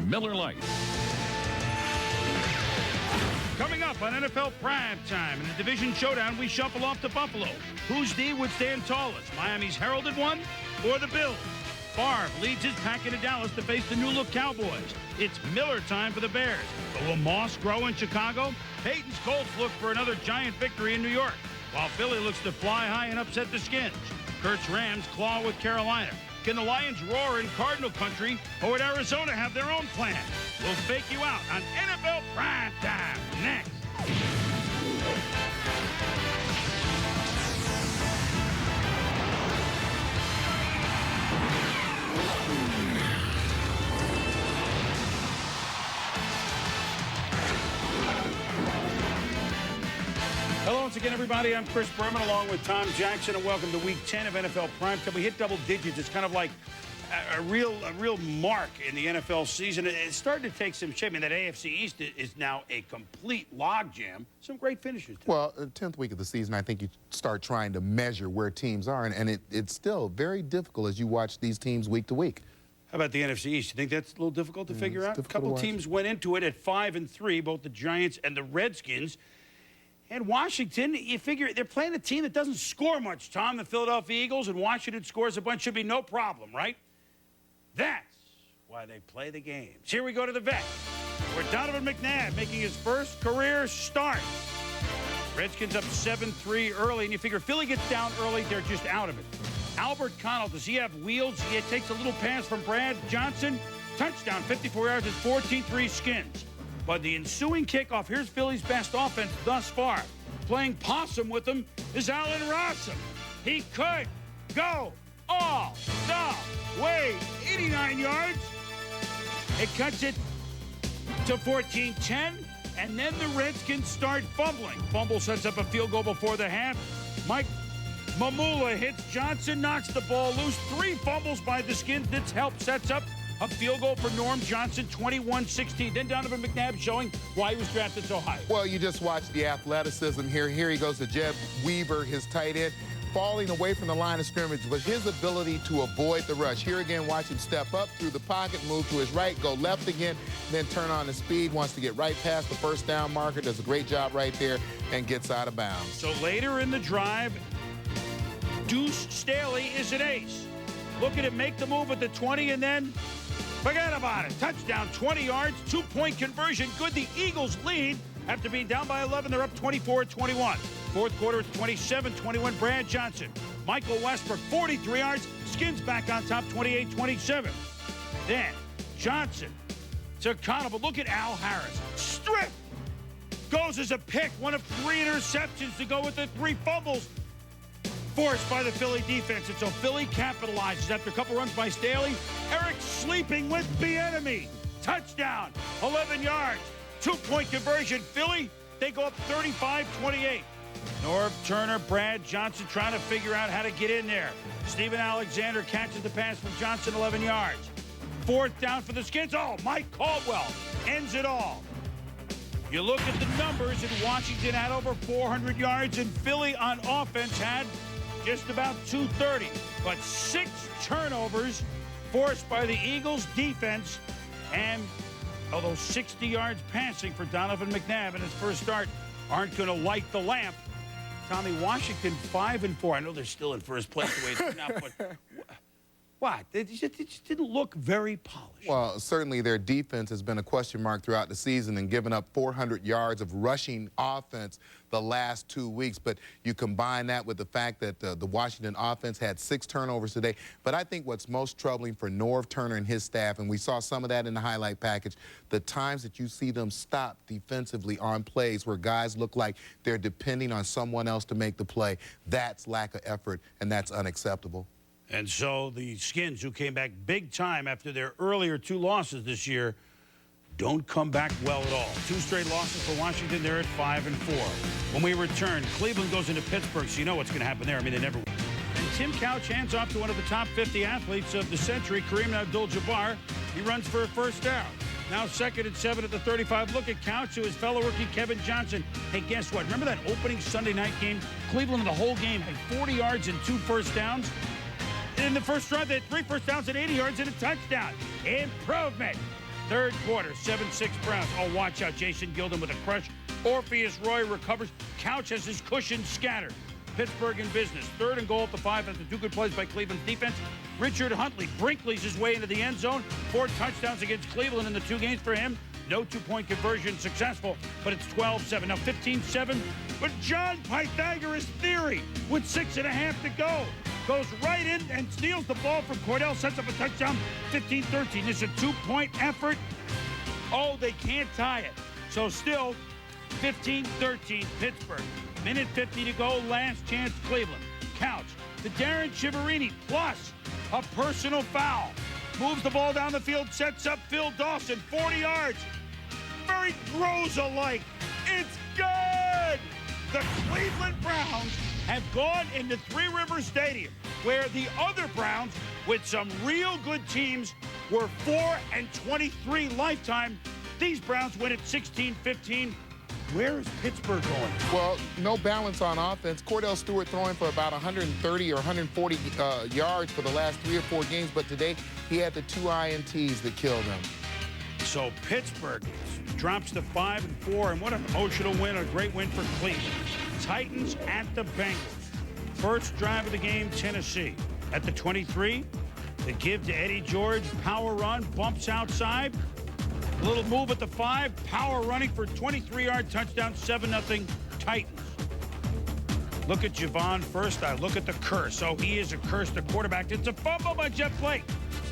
Miller Lite. Coming up on NFL Primetime, in the division showdown, we shuffle off to Buffalo. Whose D would stand tallest, Miami's heralded one or the Bills? Favre leads his pack into Dallas to face the new-look Cowboys. It's Miller time for the Bears. But will Moss grow in Chicago? Peyton's Colts look for another giant victory in New York, while Philly looks to fly high and upset the Skins. Kurt's Rams claw with Carolina. Can the Lions roar in Cardinal country, or would Arizona have their own plan? We'll fake you out on NFL Primetime next. Hello once again, everybody. I'm Chris Berman along with Tom Jackson, and welcome to Week 10 of NFL Primetime. We hit double digits. It's kind of like a real mark in the NFL season. It's starting to take some shape. I mean, that AFC East is now a complete logjam. Some great finishes. Well, the 10th week of the season, I think you start trying to measure where teams are, and it's still very difficult as you watch these teams week to week. How about the NFC East? You think that's a little difficult to figure out? A couple teams went into it at 5-3, both the Giants and the Redskins. And Washington, you figure they're playing a team that doesn't score much, Tom. The Philadelphia Eagles, and Washington scores a bunch. Should be no problem, right? That's why they play the games. Here we go to the vet, where Donovan McNabb making his first career start. Redskins up 7-3 early, and you figure Philly gets down early, they're just out of it. Albert Connell, does he have wheels? He takes a little pass from Brad Johnson. Touchdown, 54 yards, it's 14-3 Skins. But the ensuing kickoff, here's Philly's best offense thus far. Playing possum with them is Allen Rossum. He could go all the way, 89 yards. It cuts it to 14-10, and then the Redskins start fumbling. Fumble sets up a field goal before the half. Mike Mamula hits Johnson, knocks the ball loose. 3 fumbles by the Skins. This help sets up a field goal for Norm Johnson, 21-16. Then Donovan McNabb showing why he was drafted so high. Well, you just watch the athleticism here. Here he goes to Jeb Weaver, his tight end, falling away from the line of scrimmage, but his ability to avoid the rush. Here again, watch him step up through the pocket, move to his right, go left again, then turn on his speed, wants to get right past the first down marker, does a great job right there, and gets out of bounds. So later in the drive, Deuce Staley is an ace. Look at him make the move at the 20, and then forget about it. Touchdown, 20 yards, 2-point conversion. Good. The Eagles lead after being down by 11. They're up 24-21. Fourth quarter, it's 27-21. Brad Johnson. Michael Westbrook, 43 yards. Skins back on top, 28-27. Then Johnson to Connell. But look at Al Harris. Strip goes as a pick. One of 3 interceptions to go with the 3 fumbles forced by the Philly defense. And so Philly capitalizes after a couple runs by Staley. Eric sleeping with Bieniemy. Touchdown, 11 yards, 2-point conversion. Philly, they go up 35-28. Norv Turner, Brad Johnson trying to figure out how to get in there. Steven Alexander catches the pass from Johnson, 11 yards. 4th down for the Skins. Oh, Mike Caldwell ends it all. You look at the numbers, and Washington had over 400 yards, and Philly on offense had just about 230. But 6 turnovers forced by the Eagles defense, and although 60 yards passing for Donovan McNabb in his first start aren't going to light the lamp. Tommy, Washington 5-4. I know they're still in first place the way it's now, but what? They just didn't look very polished. Well, certainly their defense has been a question mark throughout the season and given up 400 yards of rushing offense the last 2 weeks. But you combine that with the fact that the Washington offense had 6 turnovers today. But I think what's most troubling for Norv Turner and his staff, and we saw some of that in the highlight package, the times that you see them stop defensively on plays where guys look like they're depending on someone else to make the play. That's lack of effort, and that's unacceptable. And so the Skins, who came back big time after their earlier 2 losses this year, don't come back well at all. 2 straight losses for Washington. They're at 5-4. When we return, Cleveland goes into Pittsburgh, so you know what's going to happen there. I mean, they never win. And Tim Couch hands off to one of the top 50 athletes of the century, Kareem Abdul-Jabbar. He runs for a first down. Now 2nd and 7 at the 35. Look at Couch to his fellow rookie, Kevin Johnson. Hey, guess what? Remember that opening Sunday night game? Cleveland in the whole game had 40 yards and 2 first downs. In the first drive, they had 3 first downs and 80 yards and a touchdown. Improvement. Third quarter, 7-6 Browns. Oh, watch out. Jason Gilden with a crush. Orpheus Roy recovers. Couch has his cushion scattered. Pittsburgh in business. Third and goal at the 5 after 2 good plays by Cleveland's defense. Richard Huntley Brinkley's his way into the end zone. 4 touchdowns against Cleveland in the 2 games for him. No 2-point conversion successful, but it's 12-7. Now 15-7. But John Pythagoras Theory with 6.5 to go goes right in and steals the ball from Cordell, sets up a touchdown. 15-13. It's a 2-point effort. Oh, they can't tie it. So still 15-13 Pittsburgh. Minute 50 to go. Last chance Cleveland. Couch to Darren Chiaverini plus a personal foul. Moves the ball down the field, sets up Phil Dawson, 40 yards. Very Groza-like. It's good! The Cleveland Browns have gone into Three Rivers Stadium, where the other Browns, with some real good teams, were 4-23 lifetime. These Browns win at 16-15. Where is Pittsburgh going? Well, no balance on offense. Cordell Stewart throwing for about 130 or 140 yards for the last 3 or 4 games, but today he had the 2 INTs that killed him. So Pittsburgh drops to 5-4, and what an emotional win, a great win for Cleveland. Titans at the Bengals. First drive of the game, Tennessee. At the 23, the give to Eddie George, power run, bumps outside. A little move at the 5, power running for 23-yard touchdown, 7-0 Titans. Look at Javon first. I look at the curse. Oh, he is a curse, the quarterback. It's a fumble by Jeff Blake.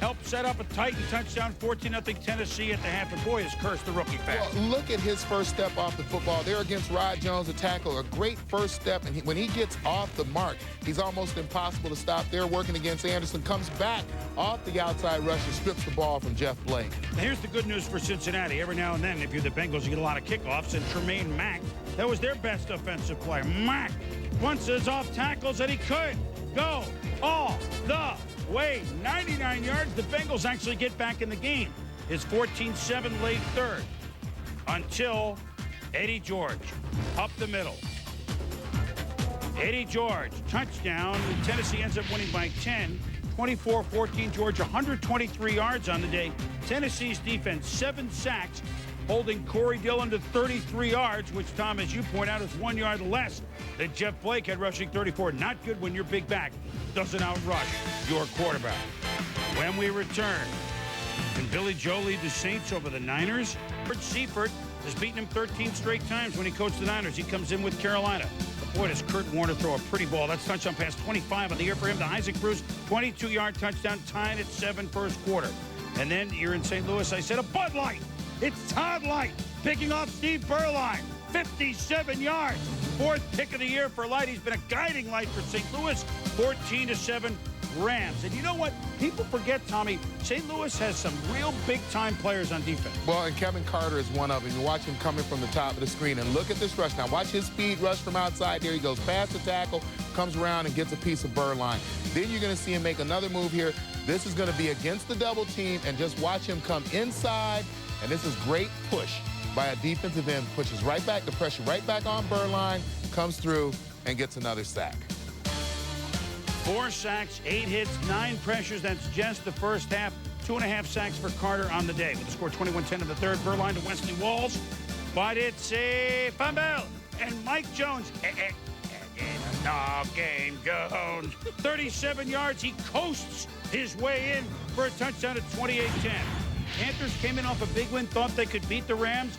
Helped set up a Titan touchdown, 14-0 Tennessee at the half. And boy, is Curse the rookie fast. Well, look at his first step off the football. There against Rod Jones, a tackle, a great first step. And when he gets off the mark, he's almost impossible to stop. They're working against Anderson, comes back off the outside rush and strips the ball from Jeff Blake. Now, here's the good news for Cincinnati. Every now and then, if you're the Bengals, you get a lot of kickoffs. And Tremaine Mack, that was their best offensive player. Mack once is off tackles that he could go all the way. 99 yards. The Bengals actually get back in the game. His 14-7 late third until Eddie George up the middle. Eddie George, touchdown. Tennessee ends up winning by 10. 24-14 George, 123 yards on the day. Tennessee's defense, 7 sacks, holding Corey Dillon to 33 yards, which, Tom, as you point out, is 1 yard less than Jeff Blake had rushing 34. Not good when your big back doesn't outrush your quarterback. When we return, can Billy Joe lead the Saints over the Niners? Seifert has beaten him 13 straight times when he coached the Niners. He comes in with Carolina. But boy, does Kurt Warner throw a pretty ball. That's touchdown pass 25 of the year for him to Isaac Bruce. 22-yard touchdown, tying at 7 first quarter. And then you're in St. Louis. I said a Bud Light. It's Todd Light picking off Steve Berline. 57 yards. 4th pick of the year for Light. He's been a guiding light for St. Louis. 14-7 Rams. And you know what? People forget, Tommy, St. Louis has some real big-time players on defense. Well, and Kevin Carter is one of them. You watch him coming from the top of the screen, and look at this rush. Now, watch his speed rush from outside. There he goes past the tackle, comes around and gets a piece of Berline. Then you're going to see him make another move here. This is going to be against the double team, and just watch him come inside. And this is great push by a defensive end. Pushes right back, the pressure right back on Berline, comes through and gets another sack. 4 sacks, 8 hits, 9 pressures. That's just the first half. 2.5 sacks for Carter on the day. With the score 21-10 in the third. Berline to Wesley Walls. But it's a fumble. And Mike Jones. No game, Jones. 37 yards. He coasts his way in for a touchdown at 28-10. Panthers came in off a big win, thought they could beat the Rams.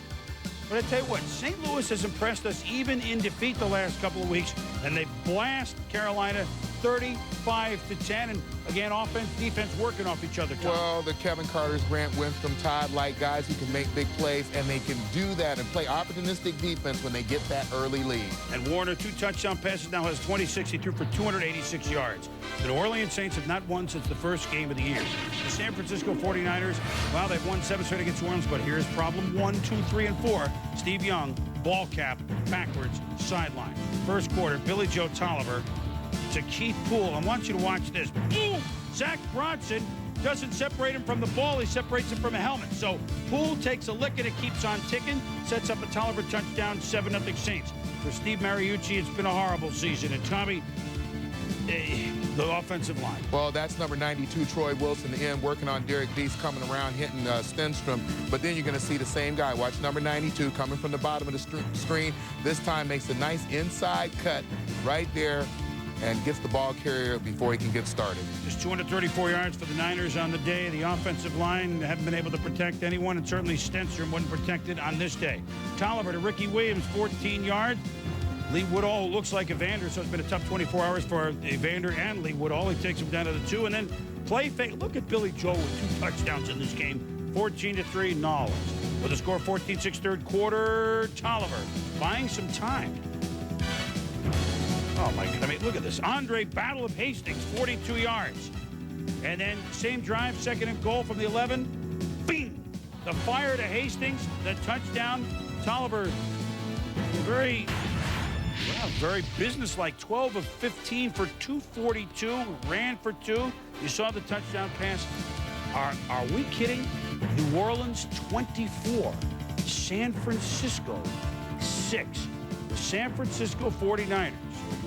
But I tell you what, St. Louis has impressed us even in defeat the last couple of weeks, and they blast Carolina 35-10. And again, offense, defense working off each other, Tom. Well, the Kevin Carters, Grant Winstrom, Todd Light, guys who can make big plays, and they can do that and play opportunistic defense when they get that early lead. And Warner, 2 touchdown passes, now has 26. He threw for 286 yards. The New Orleans Saints have not won since the first game of the year. The San Francisco 49ers, well, they've won 7 straight against New Orleans, but here's problem 1, 2, 3, and 4. Steve Young, ball cap, backwards, sideline. First quarter, Billy Joe Tolliver to Keith Poole. I want you to watch this. Boom! Zach Bronson doesn't separate him from the ball. He separates him from a helmet. So Poole takes a lick and it keeps on ticking. Sets up a Tolliver touchdown, 7-0 Saints. For Steve Mariucci, it's been a horrible season. And Tommy, the offensive line. Well, that's number 92, Troy Wilson, the end, working on Derek Deese, coming around, hitting Stenstrom. But then you're going to see the same guy. Watch number 92 coming from the bottom of the screen. This time makes a nice inside cut right there and gets the ball carrier before he can get started. Just 234 yards for the Niners on the day. The offensive line haven't been able to protect anyone, and certainly Stenstrom wasn't protected on this day. Tolliver to Ricky Williams, 14 yards. Lee Woodall looks like Evander, so it's been a tough 24 hours for Evander and Lee Woodall. He takes him down to the 2, and then play fake. Look at Billy Joel with 2 touchdowns in this game. 14-3, Knowles. With a score 14-6 third quarter, Tolliver buying some time. Oh, my God. I mean, look at this. Andre Battle of Hastings, 42 yards. And then same drive, second and goal from the 11. Bing! The fire to Hastings, the touchdown. Tolliver, very businesslike. 12 of 15 for 242. Ran for 2. You saw the touchdown pass. Are we kidding? New Orleans, 24. San Francisco, 6. The San Francisco 49ers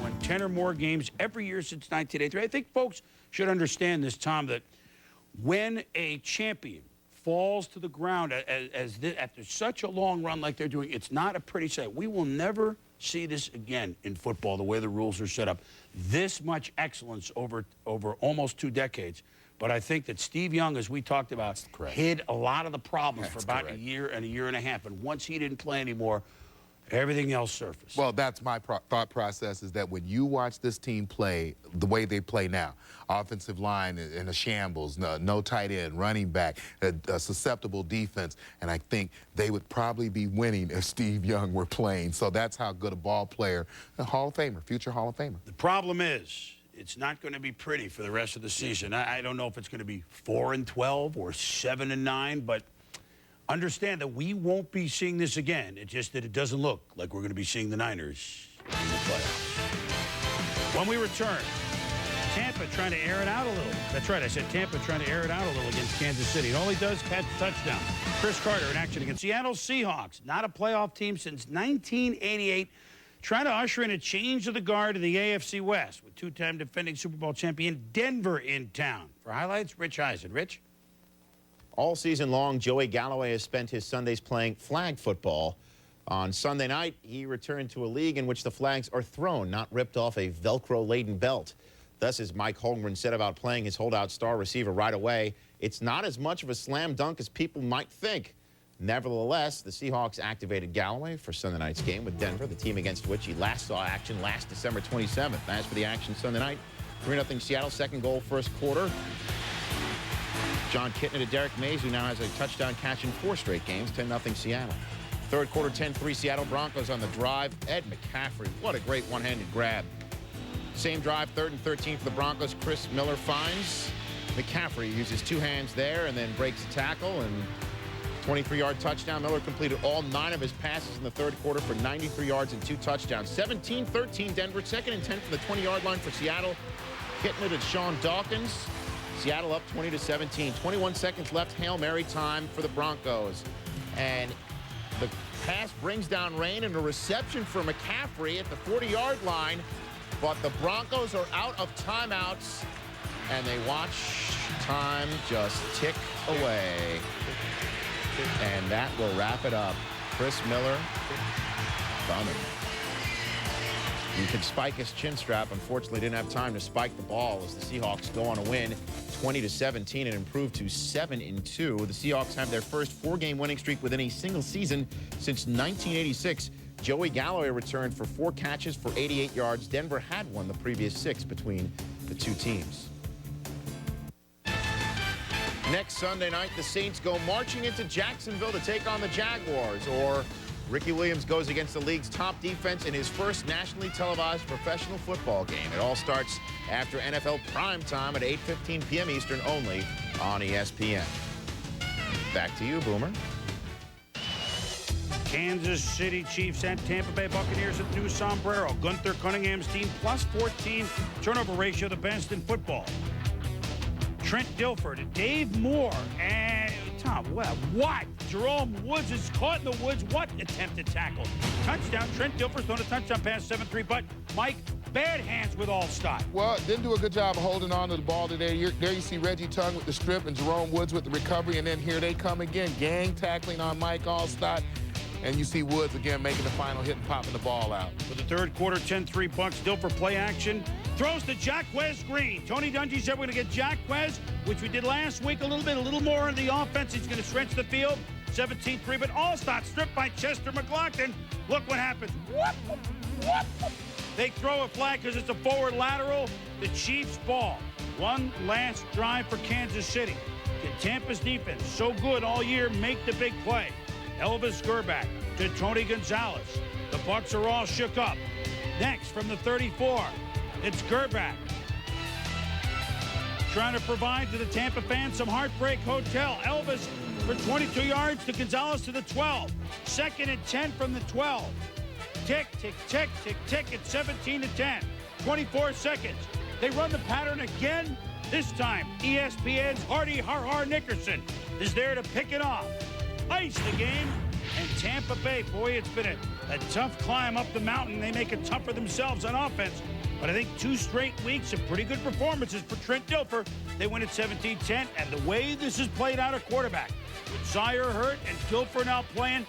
won 10 or more games every year since 1983. I think folks should understand this, Tom, that when a champion falls to the ground after such a long run like they're doing, it's not a pretty sight. We will never see this again in football, the way the rules are set up. This much excellence over almost 2 decades. But I think that Steve Young, as we talked about, hid a lot of the problems for about a year and a half. And once he didn't play anymore, everything else surfaced. Well, that's my thought process, is that when you watch this team play the way they play now, offensive line in a shambles, no tight end, running back, a susceptible defense, and I think they would probably be winning if Steve Young were playing. So that's how good a ball player, a Hall of Famer, future Hall of Famer. The problem is, it's not going to be pretty for the rest of the season. I don't know if it's going to be 4-12 or 7-9, but understand that we won't be seeing this again. It's just that it doesn't look like we're going to be seeing the Niners in the playoffs. When we return, Tampa trying to air it out a little. That's right, I said Tampa trying to air it out a little against Kansas City. It only does catch a touchdown. Chris Carter in action against Seattle Seahawks. Not a playoff team since 1988. Trying to usher in a change of the guard in the AFC West with 2-time defending Super Bowl champion Denver in town. For highlights, Rich Eisen. Rich? All season long, Joey Galloway has spent his Sundays playing flag football. On Sunday night, he returned to a league in which the flags are thrown, not ripped off a Velcro-laden belt. Thus, as Mike Holmgren said about playing his holdout star receiver right away, it's not as much of a slam dunk as people might think. Nevertheless, the Seahawks activated Galloway for Sunday night's game with Denver, the team against which he last saw action last December 27th. As for the action Sunday night, 3-0 Seattle, second goal, first quarter. John Kitna to Derek Mays, who now has a touchdown catch in 4 straight games, 10-0 Seattle. Third quarter, 10-3 Seattle Broncos on the drive. Ed McCaffrey, what a great one-handed grab. Same drive, 3rd and 13 for the Broncos. Chris Miller finds McCaffrey, uses 2 hands there and then breaks a tackle, and 23-yard touchdown. Miller completed all 9 of his passes in the third quarter for 93 yards and 2 touchdowns. 17-13 Denver, 2nd and 10 from the 20-yard line for Seattle. Kitna to Sean Dawkins. Seattle up 20-17. 21 seconds left. Hail Mary time for the Broncos. And the pass brings down rain and a reception for McCaffrey at the 40-yard line. But the Broncos are out of timeouts, and they watch time just tick away. And that will wrap it up. Chris Miller, bumming. He could spike his chin strap. Unfortunately, didn't have time to spike the ball as the Seahawks go on a win 20-17 and improve to 7-2. The Seahawks have their first 4-game winning streak within a single season since 1986. Joey Galloway returned for 4 catches for 88 yards. Denver had won the previous 6 between the 2 teams. Next Sunday night, the Saints go marching into Jacksonville to take on the Jaguars, or Ricky Williams goes against the league's top defense in his first nationally televised professional football game. It all starts after NFL Primetime at 8:15 p.m. Eastern, only on ESPN. Back to you, Boomer. Kansas City Chiefs and Tampa Bay Buccaneers at New Sombrero. Gunther Cunningham's team plus 14 turnover ratio, the best in football. Trent Dilfer to Dave Moore, and Tom, what? Jerome Woods is caught in the woods. What attempted tackle? Touchdown. Trent Dilfer's thrown a touchdown pass, 7-3, but Mike, bad hands with Allstott. Well, didn't do a good job of holding on to the ball today. There you see Reggie Tongue with the strip and Jerome Woods with the recovery, and then here they come again, gang tackling on Mike Allstott. And you see Woods again making the final hit and popping the ball out. For the third quarter, 10-3 Bucks still for play action. Throws to Jaquez Green. Tony Dungy said we're going to get Jaquez, which we did last week a little more on the offense. He's going to stretch the field. 17-3, but Allstott stripped by Chester McLaughlin. Look what happens. They throw a flag because it's a forward lateral. The Chiefs ball. One last drive for Kansas City. Can Tampa's defense, so good all year, make the big play? Elvis Gerback to Tony Gonzalez. The Bucks are all shook up. Next, from the 34, it's Gerback. Trying to provide to the Tampa fans some heartbreak hotel. Elvis for 22 yards to Gonzalez to the 12. Second and 10 from the 12. Tick, tick, tick, tick, tick. It's 17-10. 24 seconds. They run the pattern again. This time, ESPN's Hardy Har Nickerson is there to pick it off. Ice the game, and Tampa Bay, boy, it's been a tough climb up the mountain. They make it tough for themselves on offense. But I think 2 straight weeks of pretty good performances for Trent Dilfer. They win at 17-10, and the way this has played out at quarterback, with Sire hurt and Dilfer now playing,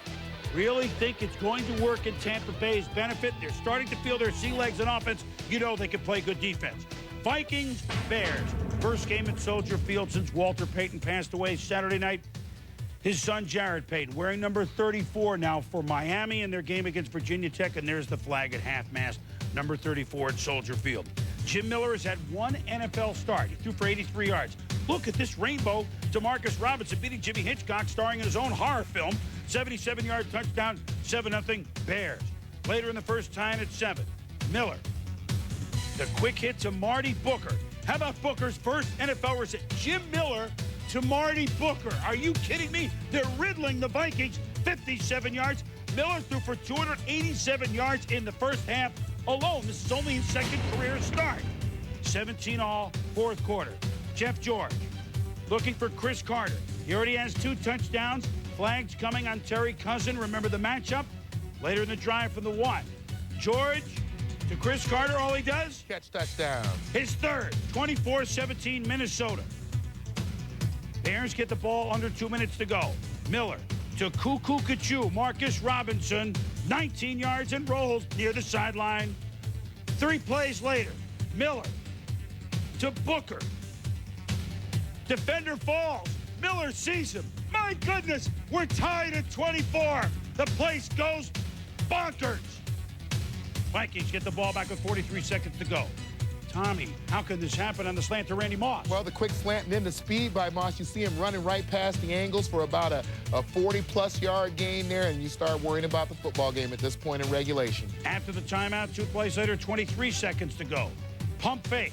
really think it's going to work in Tampa Bay's benefit. They're starting to feel their sea legs on offense. You know they can play good defense. Vikings, Bears. First game at Soldier Field since Walter Payton passed away Saturday night. His son, Jared Payton, wearing number 34 now for Miami in their game against Virginia Tech, and there's the flag at half-mast, number 34 at Soldier Field. Jim Miller has had 1 NFL start. He threw for 83 yards. Look at this rainbow to Marcus Robinson beating Jimmy Hitchcock, starring in his own horror film. 77-yard touchdown, 7-0 Bears. Later in the first time at 7, Miller. The quick hit to Marty Booker. How about Booker's first NFL receipt? Jim Miller to Marty Booker. Are you kidding me? They're riddling the Vikings. 57 yards. Miller threw for 287 yards in the first half alone. This is only his second career start. 17-all, fourth quarter. Jeff George looking for Chris Carter. He already has 2 touchdowns. Flags coming on Terry Cousin. Remember the matchup? Later in the drive from the 1. George to Chris Carter. All he does? Catch touchdown. His third. 24-17 Minnesota. Bears get the ball under 2 minutes to go. Miller to Cuckoo Kachu. Marcus Robinson, 19 yards and rolls near the sideline. 3 plays later, Miller to Booker. Defender falls. Miller sees him. My goodness, we're tied at 24. The place goes bonkers. Vikings get the ball back with 43 seconds to go. Tommy, how can this happen on the slant to Randy Moss? Well, the quick slant and then the speed by Moss. You see him running right past the angles for about a 40-plus yard gain there, and you start worrying about the football game at this point in regulation. After the timeout, 2 plays later, 23 seconds to go. Pump fake.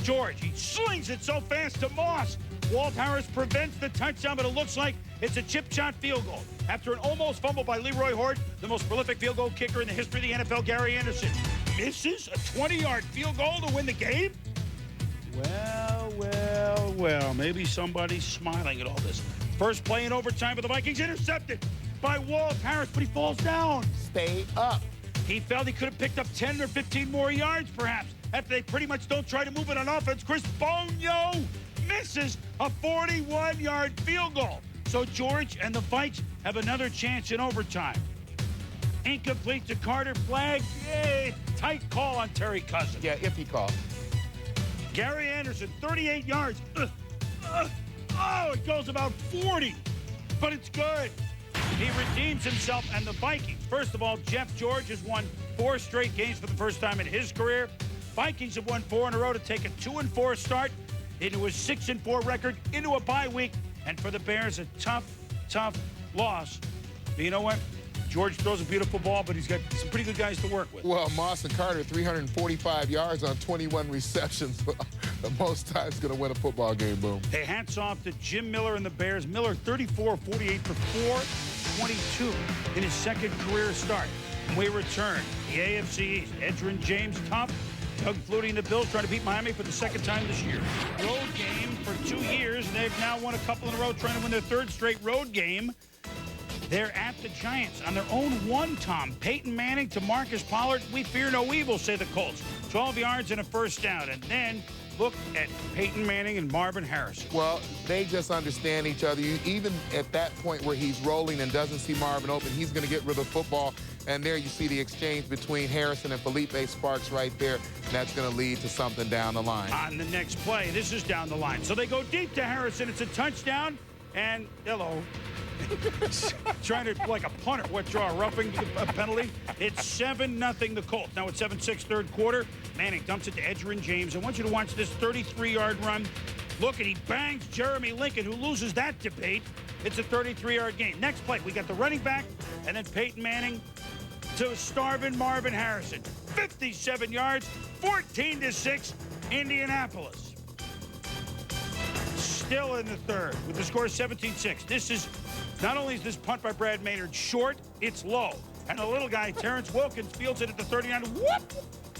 George, he slings it so fast to Moss. Walt Harris prevents the touchdown, but it looks like it's a chip shot field goal. After an almost fumble by Leroy Hort, the most prolific field goal kicker in the history of the NFL, Gary Anderson, misses a 20-yard field goal to win the game? Well, maybe somebody's smiling at all this. First play in overtime for the Vikings, intercepted by Walt Harris, but he falls down. Stay up. He felt he could have picked up 10 or 15 more yards, perhaps, after they pretty much don't try to move it on offense. Chris Bonio misses a 41-yard field goal. So George and the Vikes have another chance in overtime. Incomplete to Carter. Flag. Yay. Tight call on Terry Cousin. Yeah, iffy call. Gary Anderson, 38 yards. It goes about 40, but it's good. He redeems himself and the Vikings. First of all, Jeff George has won 4 straight games for the first time in his career. Vikings have won 4 in a row to take a 2-4 start into a 6-4 record, into a bye week. And for the Bears, a tough loss. But you know what? George throws a beautiful ball, but he's got some pretty good guys to work with. Well, Moss and Carter, 345 yards on 21 receptions. The most times going to win a football game, boom. Hey, hats off to Jim Miller and the Bears. Miller, 34-48 for 422 in his second career start. When we return, the AFC East, Edgerrin James tough. Doug Flutie and the Bills trying to beat Miami for the second time this year. Road game for 2 years. They've now won a couple in a row, trying to win their 3rd straight road game. They're at the Giants on their own 1, Tom. Peyton Manning to Marcus Pollard. We fear no evil, say the Colts. 12 yards and a first down. And then look at Peyton Manning and Marvin Harrison. Well, they just understand each other. Even at that point where he's rolling and doesn't see Marvin open, he's going to get rid of the football. And there you see the exchange between Harrison and Felipe Sparks right there. And that's going to lead to something down the line. On the next play, this is down the line. So they go deep to Harrison. It's a touchdown. And, hello, trying to, like a punter, draw a roughing penalty. It's 7-0 the Colts. Now it's 7-6 third quarter. Manning dumps it to Edgerrin James. I want you to watch this 33-yard run. Look, and he bangs Jeremy Lincoln, who loses that debate. It's a 33-yard gain. Next play, we got the running back, and then Peyton Manning to starving Marvin Harrison. 57 yards, 14-6, Indianapolis. Still in the third with the score 17-6. This is, not only is this punt by Brad Maynard short, it's low. And the little guy, Terrence Wilkins, fields it at the 39. Whoop!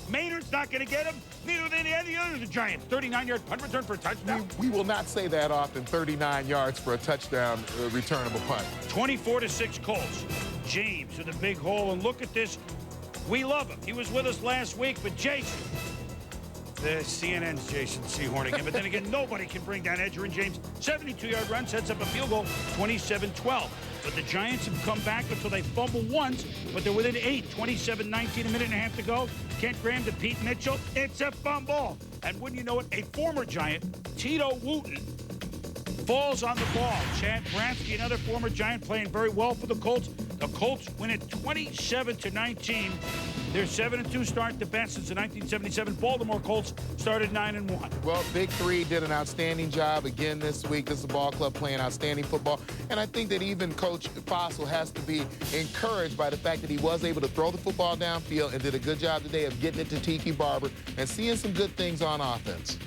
Maynard's not going to get him. Neither than any other of the Giants. 39-yard punt return for a touchdown. We will not say that often, 39 yards for a touchdown return of a punt. 24-6 Colts. James with a big hole, and look at this. We love him. He was with us last week, but Jason, the CNN's Jason Sehorn again, but then again, nobody can bring down Edgerrin James. 72-yard run sets up a field goal, 27-12. But the Giants have come back until they fumble once, but they're within 8, 27-19, a minute and a half to go. Kent Graham to Pete Mitchell. It's a fumble. And wouldn't you know it, a former Giant, Tito Wooten, falls on the ball. Chad Bransky, another former Giant, playing very well for the Colts. The Colts win it 27-19. Their 7-2 start, the best since the 1977 Baltimore Colts started 9-1. Well, Big Three did an outstanding job again this week. This is a ball club playing outstanding football. And I think that even Coach Fossil has to be encouraged by the fact that he was able to throw the football downfield and did a good job today of getting it to Tiki Barber and seeing some good things on offense.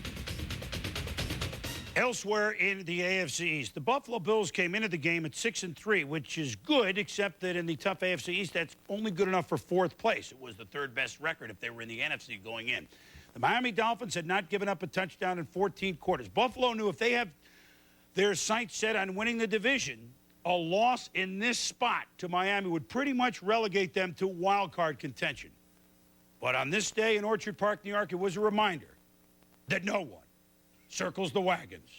Elsewhere in the AFC East, the Buffalo Bills came into the game at 6-3, which is good, except that in the tough AFC East, that's only good enough for fourth place. It was the third best record if they were in the NFC going in. The Miami Dolphins had not given up a touchdown in 14 quarters. Buffalo knew if they have their sights set on winning the division, a loss in this spot to Miami would pretty much relegate them to wild card contention. But on this day in Orchard Park, New York, it was a reminder that no one circles the wagons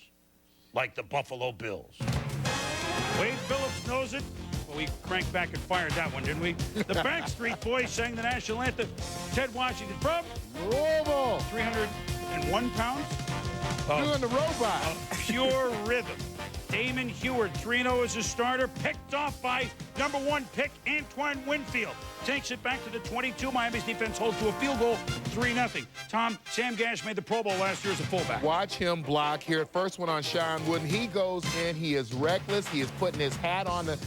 like the Buffalo Bills. Wade Phillips knows it. Well, we cranked back and fired that one, didn't we? The Backstreet Boys sang the national anthem. Ted Washington from Louisville. 301 pounds. Doing the robot. Pure rhythm. Damon Heward, 3-0 as a starter, picked off by number 1 pick Antoine Winfield. Takes it back to the 22. Miami's defense holds to a field goal, 3-0. Tom, Sam Gash made the Pro Bowl last year as a fullback. Watch him block here. First one on Sean Wooden. He goes in. He is reckless. He is putting his hat on the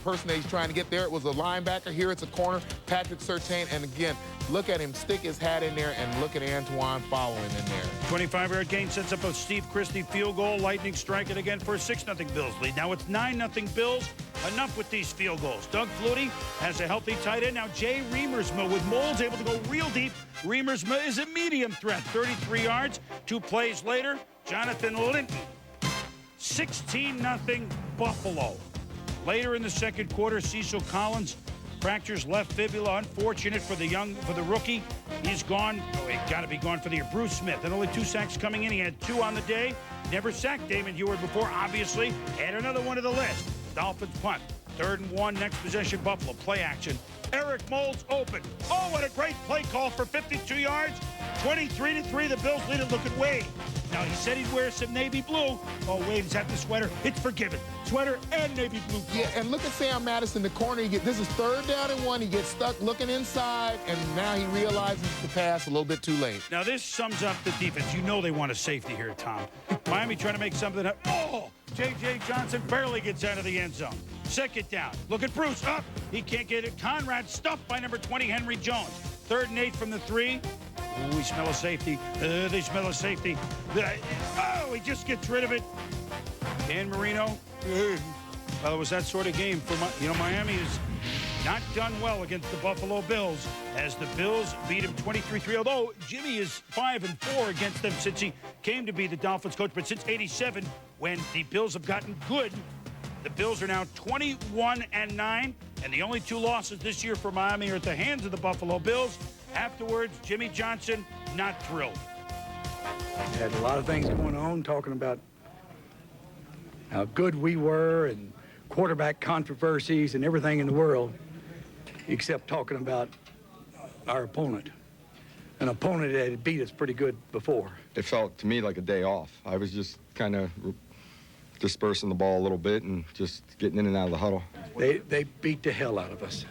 person that he's trying to get there. It was a linebacker. Here it's a corner, Patrick Surtain. And again, look at him stick his hat in there and look at Antoine following in there. 25-yard gain sets up a Steve Christie field goal. Lightning strike it again for a 6-0 Bills lead. Now it's 9-0 Bills. Enough with these field goals. Doug Flutie has a healthy tight end. Now Jay Reamersma with Moles able to go real deep. Reamersma is a medium threat. 33 yards. 2 plays later, Jonathan Linton. 16-0 Buffalo. Later in the second quarter, Cecil Collins fractures left fibula. Unfortunate for the rookie. He's gone. Oh, he got to be gone for the year. Bruce Smith, and only 2 sacks coming in. He had 2 on the day. Never sacked Damon Heward before, obviously. Add another one to the list. Dolphins punt. 3rd and 1. Next possession, Buffalo. Play action. Eric Moulds open. Oh, what a great play call for 52 yards. 23-3. The Bills lead it. Look at Wade. Now, he said he'd wear some navy blue. Oh, Wade, is that the sweater? It's forgiven. Sweater and navy blue. Yeah, and look at Sam Madison, the corner. This is 3rd down and 1. He gets stuck looking inside, and now he realizes the pass a little bit too late. Now, this sums up the defense. You know they want a safety here, Tom. Miami trying to make something up. Oh, J.J. Johnson barely gets out of the end zone. 2nd down. Look at Bruce. Up. He can't get it. Conrad stuffed by number 20, Henry Jones. 3rd and 8 from the 3. Ooh, we smell a safety. They smell a safety. Oh, he just gets rid of it. Dan Marino. Well, it was that sort of game for Miami is not done well against the Buffalo Bills as the Bills beat him 23-3. Although Jimmy is 5-4 against them since he came to be the Dolphins coach, but since '87 when the Bills have gotten good, the Bills are now 21-9, and the only 2 losses this year for Miami are at the hands of the Buffalo Bills Afterwards, Jimmy Johnson, not thrilled. Had a lot of things going on, talking about how good we were and quarterback controversies and everything in the world, except talking about our opponent, an opponent that had beat us pretty good before. It felt to me like a day off. I was just kind of dispersing the ball a little bit and just getting in and out of the huddle. They beat the hell out of us.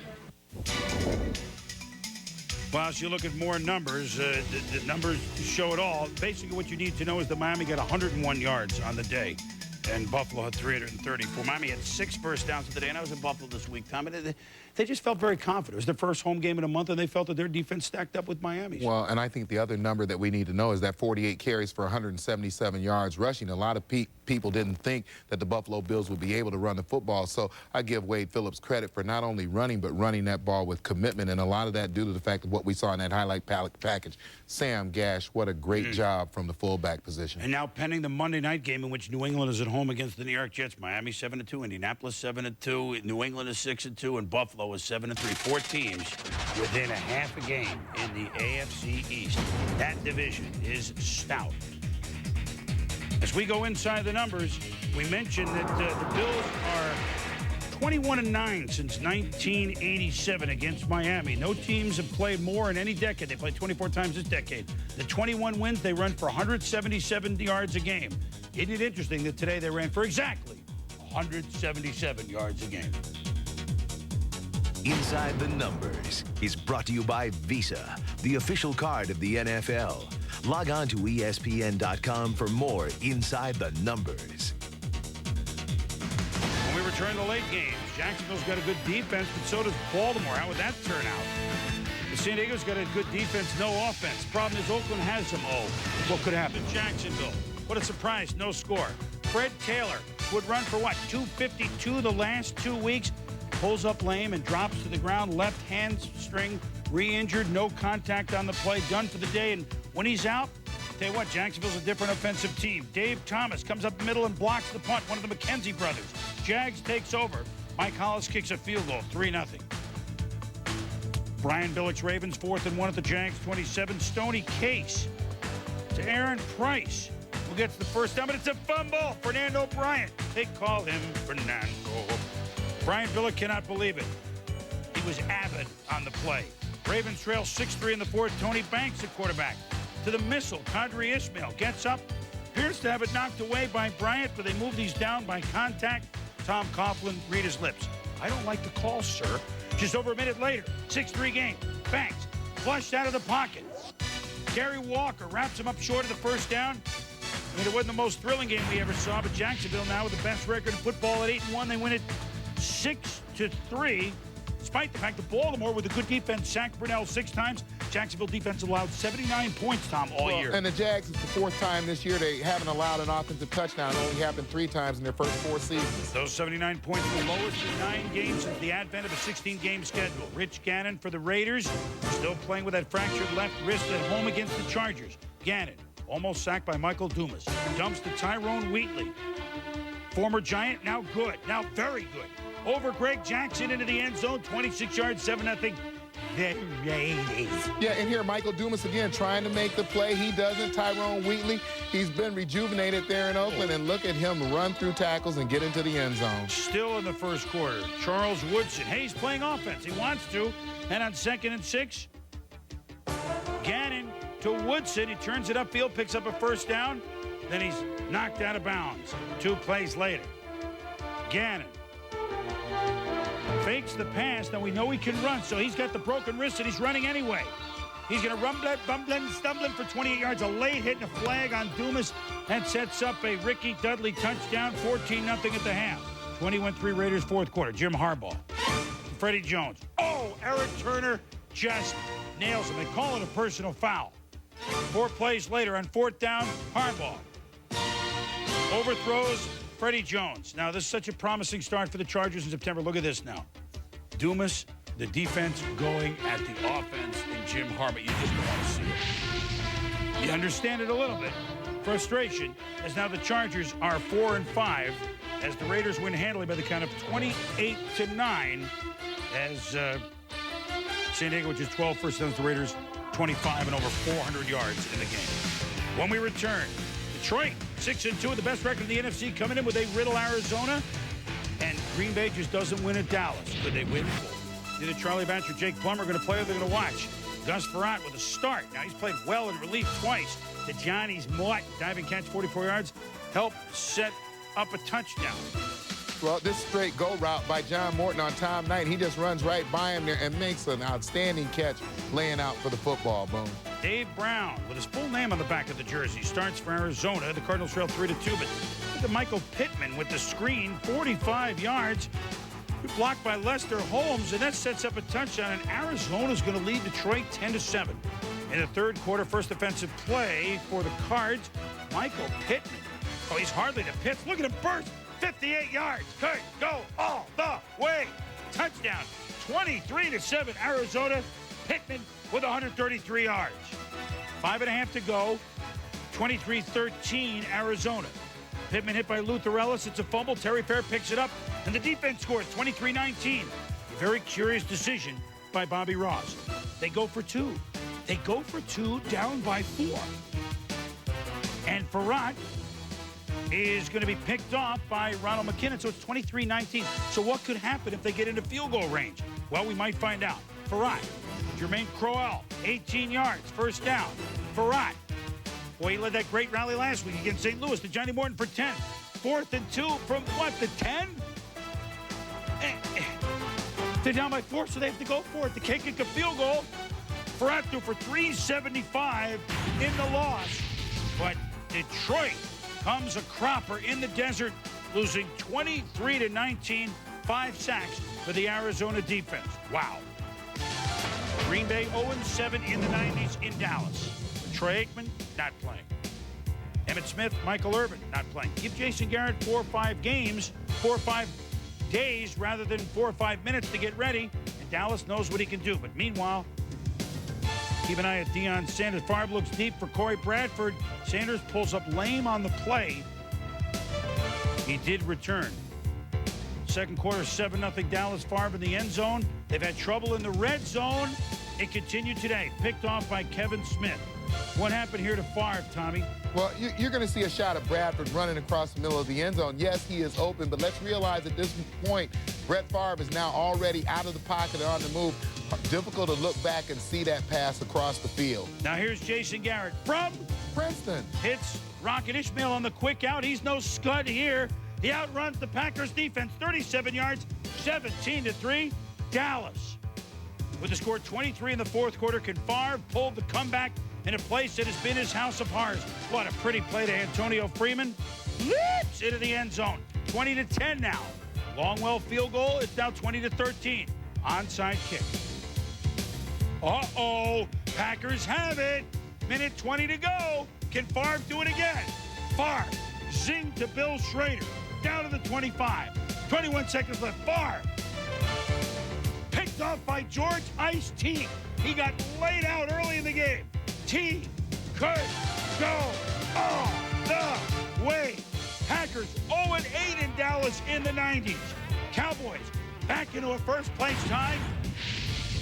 Well, as you look at more numbers, the numbers show it all. Basically, what you need to know is that Miami got 101 yards on the day, and Buffalo had 334. Miami had 6 first downs of the day, and I was in Buffalo this week, Tom, and they just felt very confident. It was their first home game in a month, and they felt that their defense stacked up with Miami's. Well, and I think the other number that we need to know is that 48 carries for 177 yards rushing. A lot of people didn't think that the Buffalo Bills would be able to run the football, so I give Wade Phillips credit for not only running, but running that ball with commitment, and a lot of that due to the fact of what we saw in that highlight package. Sam Gash, what a great job from the fullback position. And now pending the Monday night game in which New England is at home against the New York Jets. Miami 7-2, Indianapolis 7-2, New England is 6-2, and Buffalo is 7-3. 4 teams within a half a game in the AFC East. That division is stout. As we go inside the numbers, we mentioned that the Bills are 21-9 since 1987 against Miami. No teams have played more in any decade. They played 24 times this decade. The 21 wins, they run for 177 yards a game. Isn't it interesting that today they ran for exactly 177 yards a game? Inside the Numbers is brought to you by Visa, the official card of the NFL. Log on to ESPN.com for more Inside the Numbers. When we return to late games, Jacksonville's got a good defense, but so does Baltimore. How would that turn out? San Diego's got a good defense, no offense. Problem is Oakland has some what could happen? Jacksonville, what a surprise, no score. Fred Taylor would run for what, 252 the last 2 weeks? Pulls up lame and drops to the ground, left hamstring re-injured, no contact on the play, done for the day. And when he's out, tell you what, Jacksonville's a different offensive team. Dave Thomas comes up the middle and blocks the punt, one of the McKenzie brothers. Jags takes over. Mike Hollis kicks a field goal, 3-0. Brian Billick's Ravens 4th and 1 at the Jags 27. Stoney Case to Aaron Price, who gets the first down, but it's a fumble. Fernando Bryant. They call him Fernando. Brian Billick cannot believe it. He was avid on the play. Ravens trail 6-3 in the 4th. Tony Banks at quarterback. To the missile, Qadri Ismail gets up. Appears to have it knocked away by Bryant, but they move these down by contact. Tom Coughlin read his lips. I don't like the call, sir. Just over a minute later, 6-3 game. Banks flushed out of the pocket. Gary Walker wraps him up short of the first down. I mean, it wasn't the most thrilling game we ever saw, but Jacksonville now with the best record in football at 8-1. They win it 6-3, despite the fact that Baltimore, with a good defense, sacked Brunell 6 times. Jacksonville defense allowed 79 points, Tom, all year. And the Jags, it's the 4th time this year they haven't allowed an offensive touchdown. It only happened 3 times in their first 4 seasons. Those 79 points were the lowest in 9 games since the advent of a 16-game schedule. Rich Gannon for the Raiders, still playing with that fractured left wrist at home against the Chargers. Gannon, almost sacked by Michael Dumas. Dumps to Tyrone Wheatley. Former Giant, now good, now very good. Over Greg Jackson into the end zone, 26 yards, 7-0. The Raiders. Yeah, and here Michael Dumas again trying to make the play. He doesn't. Tyrone Wheatley, he's been rejuvenated there in Oakland, and look at him run through tackles and get into the end zone. Still in the first quarter, Charles Woodson. Hey, he's playing offense. He wants to. And on 2nd and 6, Gannon to Woodson. He turns it upfield, picks up a first down. Then he's knocked out of bounds 2 plays later. Gannon fakes the pass. Now we know he can run, so he's got the broken wrist and he's running anyway. He's going to bumbling, stumbling for 28 yards. A late hit and a flag on Dumas. That sets up a Ricky Dudley touchdown, 14-0 at the half. 21-3 Raiders 4th quarter. Jim Harbaugh. Freddie Jones. Oh, Eric Turner just nails him. They call it a personal foul. 4 plays later on 4th down, Harbaugh overthrows Freddie Jones. Now, this is such a promising start for the Chargers in September. Look at this now. Dumas, the defense going at the offense, and Jim Harbaugh. You just don't want to see it. You understand it a little bit. Frustration, as now the Chargers are 4-5, as the Raiders win handily by the count of 28-9, as San Diego, which is 12 first downs, the Raiders 25 and over 400 yards in the game. When we return, Detroit, 6-2, the best record in the NFC, coming in with a riddle Arizona. And Green Bay just doesn't win at Dallas. Could they win? Neither Charlie Batch or Jake Plummer are going to play or they're going to watch. Gus Frerotte with a start. Now, he's played well in relief twice. The Johnny's Mott diving catch, 44 yards, helped set up a touchdown. Well, this straight go route by John Morton on Tom Knight. He just runs right by him there and makes an outstanding catch laying out for the football, Boone. Dave Brown, with his full name on the back of the jersey, starts for Arizona. The Cardinals trail 3-2, but look at Michael Pittman with the screen, 45 yards. Blocked by Lester Holmes, and that sets up a touchdown, and Arizona's going to lead Detroit 10-7. In the third quarter, first offensive play for the Cards, Michael Pittman. Oh, he's hardly the Pitts. Look at him burst, 58 yards. Could go all the way. Touchdown, 23-7, Arizona. Pittman with 133 yards. 5.5 to go, 23-13, Arizona. Pittman hit by Luther Ellis. It's a fumble. Terry Fair picks it up, and the defense scores 23-19. A very curious decision by Bobby Ross. They go for two. They go for two, down by 4. And Frerotte is going to be picked off by Ronald McKinnon, so it's 23-19. So what could happen if they get into field goal range? Well, we might find out. Frerotte, Jermaine Crowell, 18 yards, first down. Frerotte. Boy, he led that great rally last week against St. Louis to Johnny Morton for 10. 4th and 2 from what, the 10? They're down by 4, so they have to go for it. They can't kick a field goal. Frerotte threw for 375 in the loss. But Detroit comes a cropper in the desert, losing 23-19, 5 sacks for the Arizona defense. Wow. Green Bay 0-7 in the 90s in Dallas. Troy Aikman, not playing. Emmitt Smith, Michael Irvin, not playing. Give Jason Garrett 4 or 5 games, 4 or 5 days rather than 4 or 5 minutes to get ready, and Dallas knows what he can do. But meanwhile, keep an eye at Deion Sanders. Favre looks deep for Corey Bradford. Sanders pulls up lame on the play. He did return. Second quarter, 7-0 Dallas. Favre in the end zone. They've had trouble in the red zone. It continued today. Picked off by Kevin Smith. What happened here to Favre, Tommy? Well, you're going to see a shot of Bradford running across the middle of the end zone. Yes, he is open, but let's realize at this point, Brett Favre is now already out of the pocket and on the move. Difficult to look back and see that pass across the field. Now here's Jason Garrett from Princeton. Hits Rocket Ishmael on the quick out. He's no scud here. He outruns the Packers defense, 37 yards, 17-3, Dallas. With the score 23 in the fourth quarter, can Favre pull the comeback in a place that has been his house of horrors? What a pretty play to Antonio Freeman. Leaps into the end zone. 20-10 now. Longwell field goal. It's now 20-13. Onside kick. Uh-oh. Packers have it. Minute 20 to go. Can Favre do it again? Favre. Zing to Bill Schrader. Down to the 25. 21 seconds left. Favre. Picked off by George Ice-T. He got laid out early in the game. T could go all the way. Packers 0-8 in Dallas in the 90s. Cowboys back into a first-place tie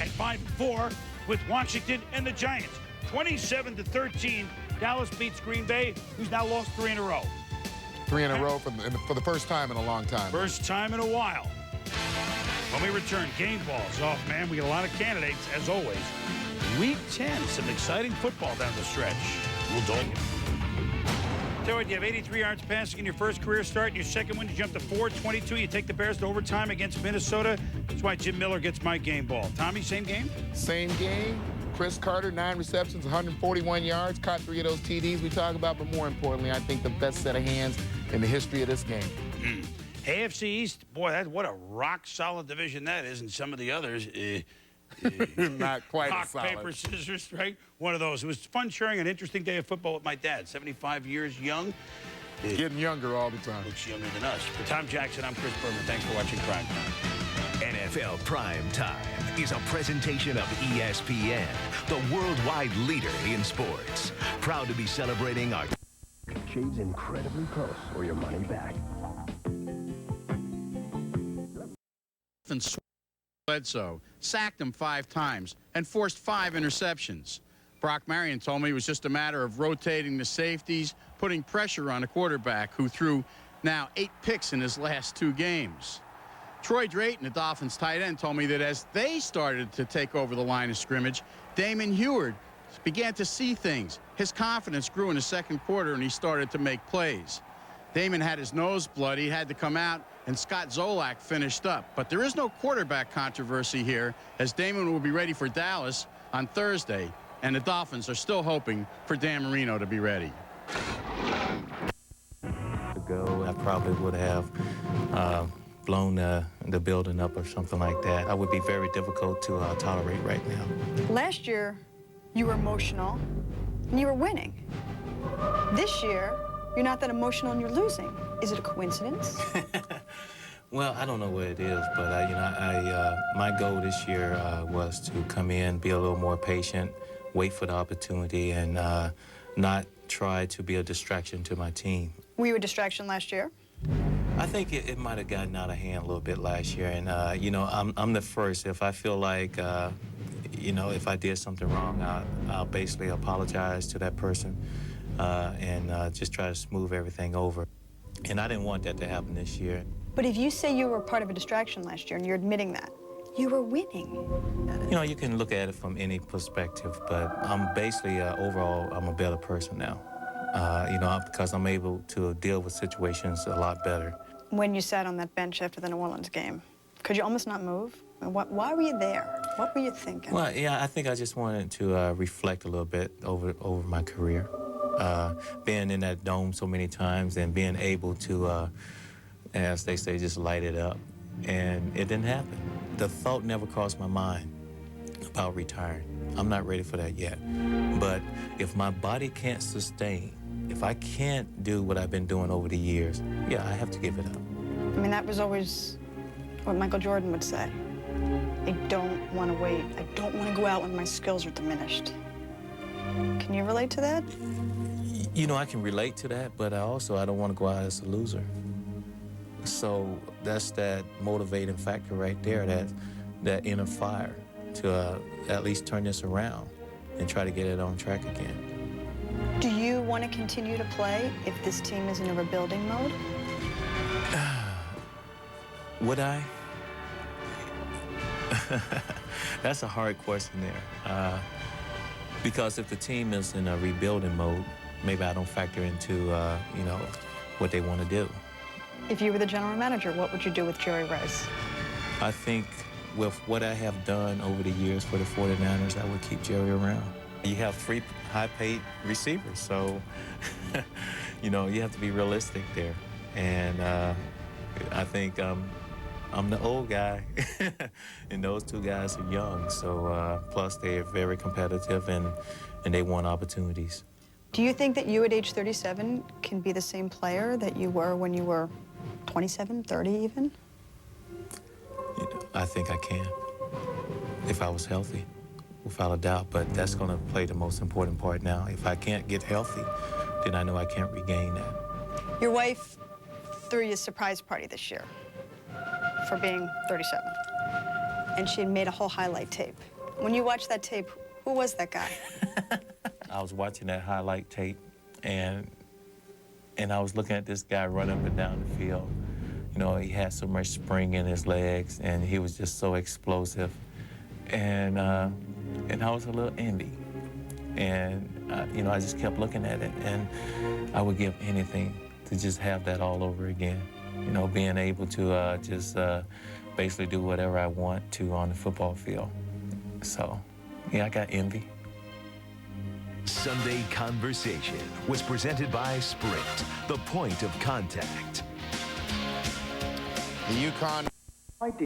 at 5-4 with Washington and the Giants. 27-13, Dallas beats Green Bay, who's now lost 3 in a row. 3 in a row for the first time in a long time. First time in a while. When we return, game balls. Oh, man, we got a lot of candidates, as always. Week 10, some exciting football down the stretch. We'll do it. Tell you what, you have 83 yards passing in your first career start. In your second one, you jump to 422. You take the Bears to overtime against Minnesota. That's why Jim Miller gets my game ball. Tommy, same game? Same game. Chris Carter, 9 receptions, 141 yards, caught 3 of those TDs we talk about, but more importantly, I think the best set of hands in the history of this game. AFC East, boy, what a rock-solid division that is, and some of the others, not quite rock, as solid. paper, scissors, right? One of those. It was fun sharing an interesting day of football with my dad, 75 years young. Getting younger all the time. Looks younger than us. For Tom Jackson, I'm Chris Berman. Thanks for watching Primetime. NFL Primetime is a presentation of ESPN, the worldwide leader in sports. Proud to be celebrating our... Shades incredibly close or your money back. Bledsoe sacked him 5 times and forced 5 interceptions. Brock Marion told me it was just a matter of rotating the safeties, putting pressure on a quarterback who threw now 8 picks in his last 2 games. Troy Drayton, the Dolphins tight end, told me that as they started to take over the line of scrimmage, Damon Heward began to see things. His confidence grew in the second quarter, and he started to make plays. Damon had his nose bloody. He had to come out, and Scott Zolak finished up. But there is no quarterback controversy here, as Damon will be ready for Dallas on Thursday, and the Dolphins are still hoping for Dan Marino to be ready. I probably would have blown the building up or something like that. That would be very difficult to tolerate right now. Last year, you were emotional, and you were winning. This year, you're not that emotional and you're losing. Is it a coincidence? Well, I don't know what it is, but my goal this year was to come in, be a little more patient, wait for the opportunity, and not try to be a distraction to my team. Were you a distraction last year? I think it might have gotten out of hand a little bit last year, and you know, I'm the first. If I feel like, you know, if I did something wrong, I'll basically apologize to that person and just try to smooth everything over. And I didn't want that to happen this year. But if you say you were part of a distraction last year and you're admitting that, you were winning. You know, you can look at it from any perspective, but I'm basically, overall, I'm a better person now. You know, because I'm able to deal with situations a lot better. When you sat on that bench after the New Orleans game, could you almost not move? Why were you there? What were you thinking? Well, yeah, I think I just wanted to reflect a little bit over my career. Being in that dome so many times and being able to, as they say, just light it up. And it didn't happen. The thought never crossed my mind about retiring. I'm not ready for that yet. But if my body can't sustain, if I can't do what I've been doing over the years, yeah, I have to give it up. I mean, that was always what Michael Jordan would say. I don't want to wait. I don't want to go out when my skills are diminished. Can you relate to that? You know, I can relate to that, but I don't want to go out as a loser. So that's that motivating factor right there, that inner fire to at least turn this around and try to get it on track again. Do you want to continue to play if this team is in a rebuilding mode? Would I? That's a hard question there. Because if the team is in a rebuilding mode, maybe I don't factor into, you know, what they want to do. If you were the general manager, what would you do with Jerry Rice? I think with what I have done over the years for the 49ers, I would keep Jerry around. You have 3 high-paid receivers, so, you know, you have to be realistic there. And I think I'm the old guy, and those 2 guys are young. So, plus they're very competitive, and they want opportunities. Do you think that you at age 37 can be the same player that you were when you were 27, 30 even? I think I can, if I was healthy, without a doubt. But that's going to play the most important part now. If I can't get healthy, then I know I can't regain that. Your wife threw you a surprise party this year for being 37. And she had made a whole highlight tape. When you watched that tape, who was that guy? I was watching that highlight tape, and I was looking at this guy run up and down the field. You know, he had so much spring in his legs, and he was just so explosive. And I was a little envy. And, you know, I just kept looking at it, and I would give anything to just have that all over again. You know, being able to just basically do whatever I want to on the football field. So, yeah, I got envy. Sunday Conversation was presented by Sprint, the point of contact. The UConn